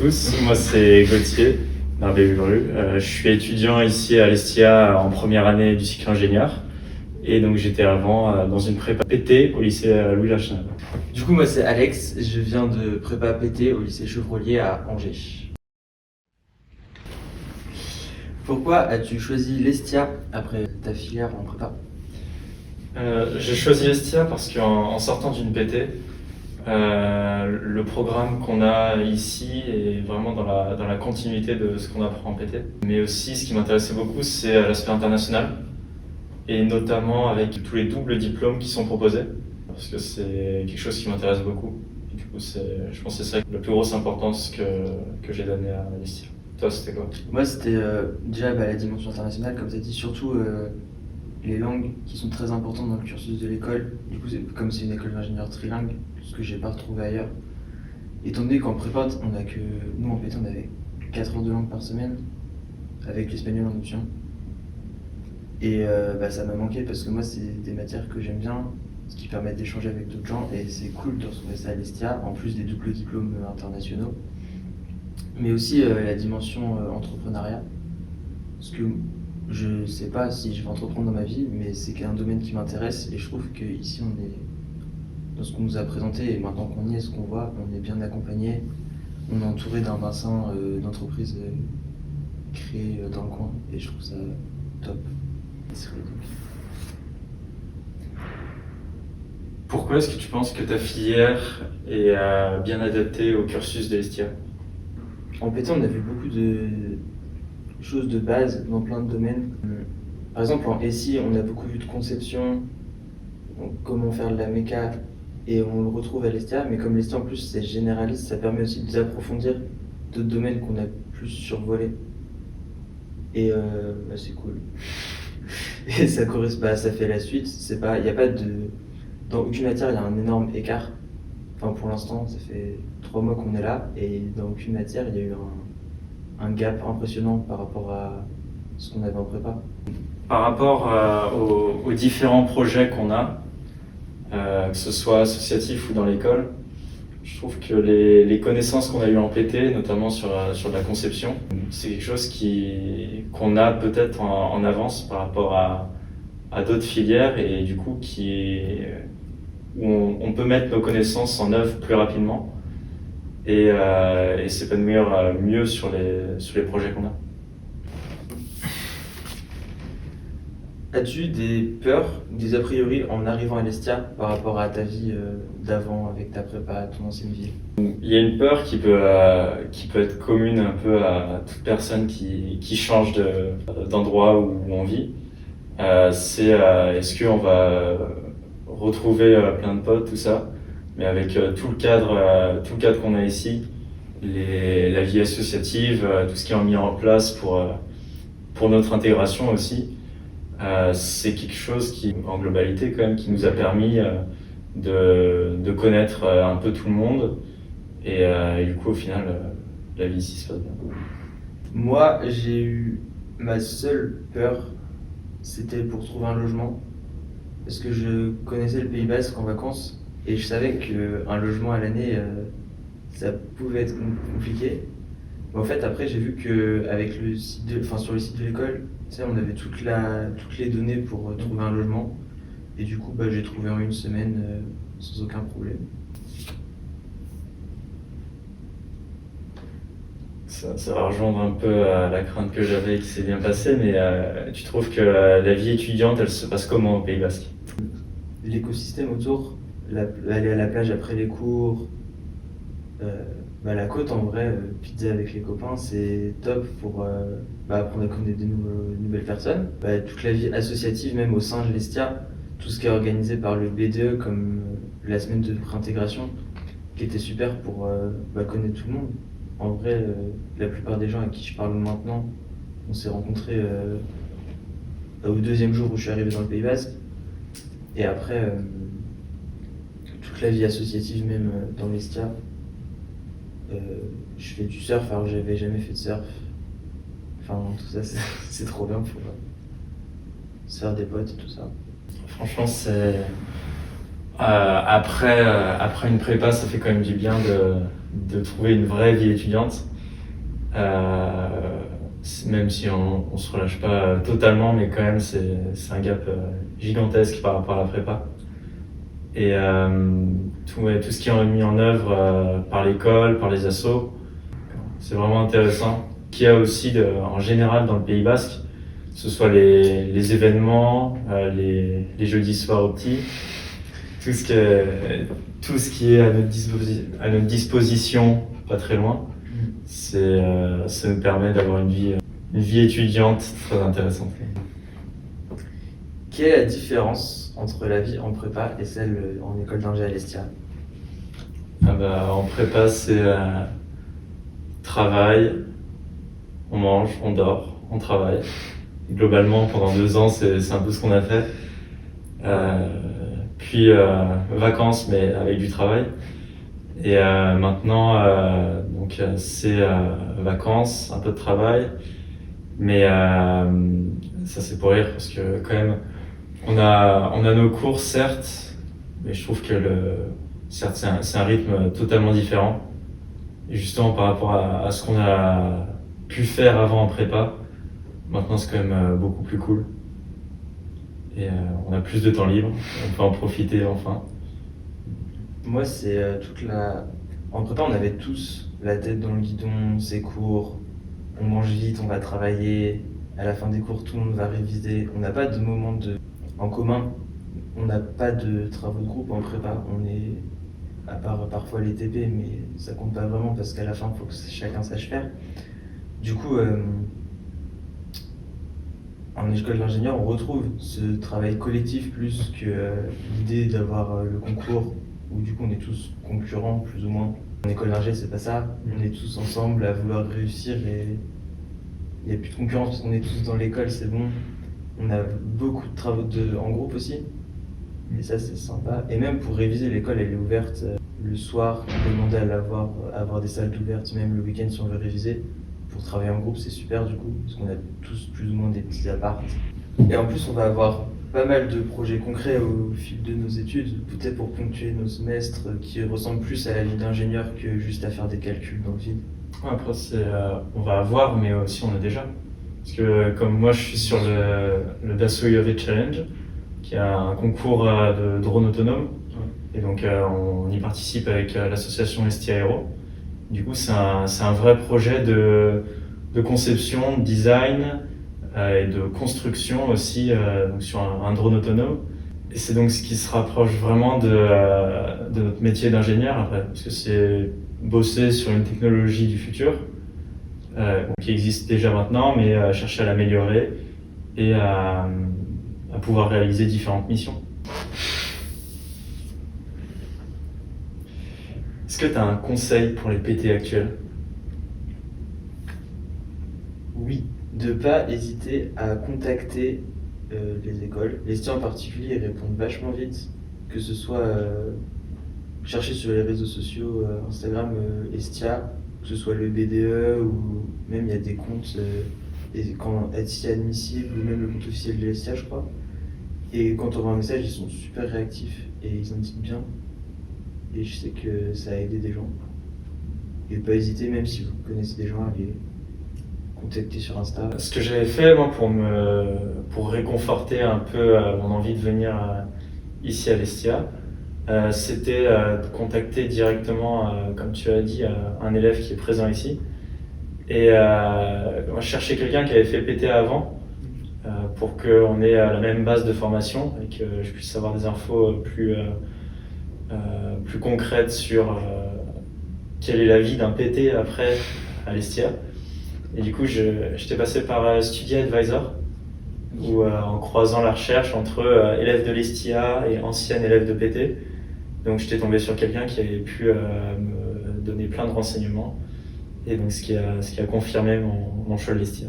tous, moi c'est Gauthier Barbet-Vibru. Je suis étudiant ici à l'Estia en première année du cycle ingénieur. Et donc j'étais avant dans une prépa PT au lycée Louis Lachenal. Du coup, moi c'est Alex, je viens de prépa PT au lycée Chevrolier à Angers. Pourquoi as-tu choisi l'Estia après ta filière en prépa? J'ai choisi l'Estia parce qu'en sortant d'une PT, le programme qu'on a ici est vraiment dans la continuité de ce qu'on apprend en PT. Mais aussi, ce qui m'intéressait beaucoup, c'est l'aspect international, et notamment avec tous les doubles diplômes qui sont proposés, parce que c'est quelque chose qui m'intéresse beaucoup. Et du coup, je pense que c'est ça la plus grosse importance que j'ai donnée à l'Estia. Toi, c'était quoi? Moi c'était déjà la dimension internationale, comme tu as dit, surtout les langues qui sont très importantes dans le cursus de l'école. Du coup, comme c'est une école d'ingénieur trilingue, ce que j'ai pas retrouvé ailleurs. Étant donné qu'en prépa, nous en PT, on avait 4 heures de langue par semaine, avec l'espagnol en option. Et ça m'a manqué parce que moi, c'est des matières que j'aime bien, ce qui permet d'échanger avec d'autres gens, et c'est cool de retrouver ça à l'Estia, en plus des doubles diplômes internationaux. Mais aussi la dimension entrepreneuriat, parce que je sais pas si je vais entreprendre dans ma vie, mais c'est un domaine qui m'intéresse, et je trouve qu'ici, on est dans ce qu'on nous a présenté, et maintenant qu'on y est, ce qu'on voit, on est bien accompagné, on est entouré d'un bassin d'entreprises créées dans le coin, et je trouve ça top. Pourquoi est-ce que tu penses que ta filière est bien adaptée au cursus de l'Estia? En PT, on a vu beaucoup de choses de base dans plein de domaines. Par exemple, en SI, on a beaucoup vu de conception, comment faire de la méca, et on le retrouve à l'Estia, mais comme l'Estia en plus c'est généraliste, ça permet aussi d'approfondir d'autres domaines qu'on a plus survolés. Et c'est cool. Et ça correspond, ça fait la suite. Il y a pas dans aucune matière, il y a un énorme écart. Enfin, pour l'instant, ça fait 3 mois qu'on est là, et dans aucune matière, il y a eu un gap impressionnant par rapport à ce qu'on avait en prépa. Par rapport aux différents projets qu'on a, que ce soit associatif ou dans l'école, je trouve que les connaissances qu'on a eues en PT, notamment sur de la conception, c'est quelque chose qu'on a peut-être en avance par rapport à d'autres filières, et du coup où on peut mettre nos connaissances en œuvre plus rapidement et s'épanouir mieux sur les projets qu'on a. As-tu des peurs, des a priori en arrivant à l'Estia par rapport à ta vie d'avant avec ta prépa, ton ancienne vie? Il y a une peur qui peut être commune un peu à toute personne qui change d'endroit où on vit. C'est est-ce qu'on va retrouver plein de potes, tout ça, mais avec tout le cadre qu'on a ici, la vie associative, tout ce qui est mis en place pour notre intégration aussi. C'est quelque chose qui, en globalité quand même, qui nous a permis de connaître un peu tout le monde, et du coup au final la vie ici se passe bien. Moi, j'ai eu ma seule peur, c'était pour trouver un logement, parce que je connaissais le Pays Basque en vacances, et je savais qu'un logement à l'année, ça pouvait être compliqué. Mais en fait, après, j'ai vu qu'avec sur le site de l'école, tu sais, on avait toutes les données pour trouver un logement. Et du coup, j'ai trouvé en une semaine sans aucun problème. Ça va rejoindre un peu la crainte que j'avais et qui s'est bien passée, mais tu trouves que la vie étudiante, elle se passe comment au Pays Basque? L'écosystème autour, aller à la plage après les cours, la côte en vrai, pizza avec les copains, c'est top pour apprendre à connaître de nouvelles personnes. Toute la vie associative, même au sein de l'Estia, tout ce qui est organisé par le BDE, comme la semaine de réintégration, qui était super pour connaître tout le monde. En vrai, la plupart des gens avec qui je parle maintenant, on s'est rencontrés au 2e jour où je suis arrivé dans le Pays Basque. Et après, toute la vie associative, même dans l'Estia, je fais du surf alors que j'avais jamais fait de surf. Enfin, tout ça, c'est trop bien pour se faire des potes et tout ça. Franchement, après une prépa, ça fait quand même du bien de trouver une vraie vie étudiante. Même si on se relâche pas totalement, mais quand même c'est un gap gigantesque par rapport à la prépa. Et tout ce qui est mis en œuvre par l'école, par les assos, c'est vraiment intéressant. Qu'il y a aussi en général dans le Pays Basque, que ce soit les événements, les jeudis soirs au petit, tout ce qui est à notre disposition, pas très loin, ça nous permet d'avoir une vie étudiante très intéressante. Quelle est la différence entre la vie en prépa et celle en école d'ingé à l'Estia? En prépa, c'est travail, on mange, on dort, on travaille. Et globalement, pendant 2 ans, c'est un peu ce qu'on a fait. Puis vacances, mais avec du travail. Et maintenant, c'est vacances, un peu de travail. Mais ça, c'est pour rire parce que quand même, on a nos cours, certes, mais je trouve que certes, c'est un rythme totalement différent. Et justement, par rapport à ce qu'on a pu faire avant en prépa, maintenant, c'est quand même beaucoup plus cool. Et on a plus de temps libre, on peut en profiter enfin. Moi, c'est En prépa, on avait tous la tête dans le guidon, c'est court, on mange vite, on va travailler. À la fin des cours, tout le monde va réviser. On n'a pas de moment en commun. On n'a pas de travaux de groupe en prépa. On est, à part parfois les TP, mais ça compte pas vraiment parce qu'à la fin, il faut que chacun sache faire. Du coup, en école d'ingénieur, on retrouve ce travail collectif plus que l'idée d'avoir le concours où du coup on est tous concurrents plus ou moins. En école d'ingé, c'est pas ça. On est tous ensemble à vouloir réussir et il n'y a plus de concurrence parce qu'on est tous dans l'école, c'est bon. On a beaucoup de travaux en groupe aussi. Et ça, c'est sympa. Et même pour réviser, l'école, elle est ouverte le soir. On peut demander à avoir des salles ouvertes, même le week-end si on veut réviser. Pour travailler en groupe, c'est super du coup, parce qu'on a tous plus ou moins des petits apparts. Et en plus, on va avoir pas mal de projets concrets au fil de nos études, peut-être pour ponctuer nos semestres, qui ressemblent plus à la vie d'ingénieur que juste à faire des calculs dans le vide. Après, on va avoir, mais aussi on a déjà. Parce que comme moi, je suis sur le Dassault UAV Challenge, qui est un concours de drone autonome. Et donc, on y participe avec l'association Estia Aero. Du coup, c'est un vrai projet de conception, de design et de construction aussi donc sur un drone autonome. Et c'est donc ce qui se rapproche vraiment de notre métier d'ingénieur après, parce que c'est bosser sur une technologie du futur qui existe déjà maintenant, mais chercher à l'améliorer et à pouvoir réaliser différentes missions. Est-ce que tu as un conseil pour les PT actuels? Oui, de ne pas hésiter à contacter les écoles. Les étudiants en particulier ils répondent vachement vite, que ce soit chercher sur les réseaux sociaux, Instagram, Estia, que ce soit le BDE ou même il y a des comptes quand Estia admissible ou même le compte officiel de l'Estia, je crois. Et quand on voit un message, ils sont super réactifs et ils indiquent bien. Et je sais que ça a aidé des gens. Et pas hésiter, même si vous connaissez des gens, à les contacter sur Insta. Ce que j'avais fait moi pour réconforter un peu mon envie de venir ici à l'Estia, c'était de contacter directement, comme tu as dit, un élève qui est présent ici. Et moi, je cherchais quelqu'un qui avait fait PT avant pour qu'on ait la même base de formation et que je puisse avoir des infos plus concrètes sur quelle est la vie d'un PT après à l'Estia. Et du coup, j'étais passé par StudyAdvisor, où en croisant la recherche entre élèves de l'Estia et anciens élèves de PT, donc j'étais tombé sur quelqu'un qui avait pu me donner plein de renseignements, et donc ce qui a confirmé mon choix de l'Estia.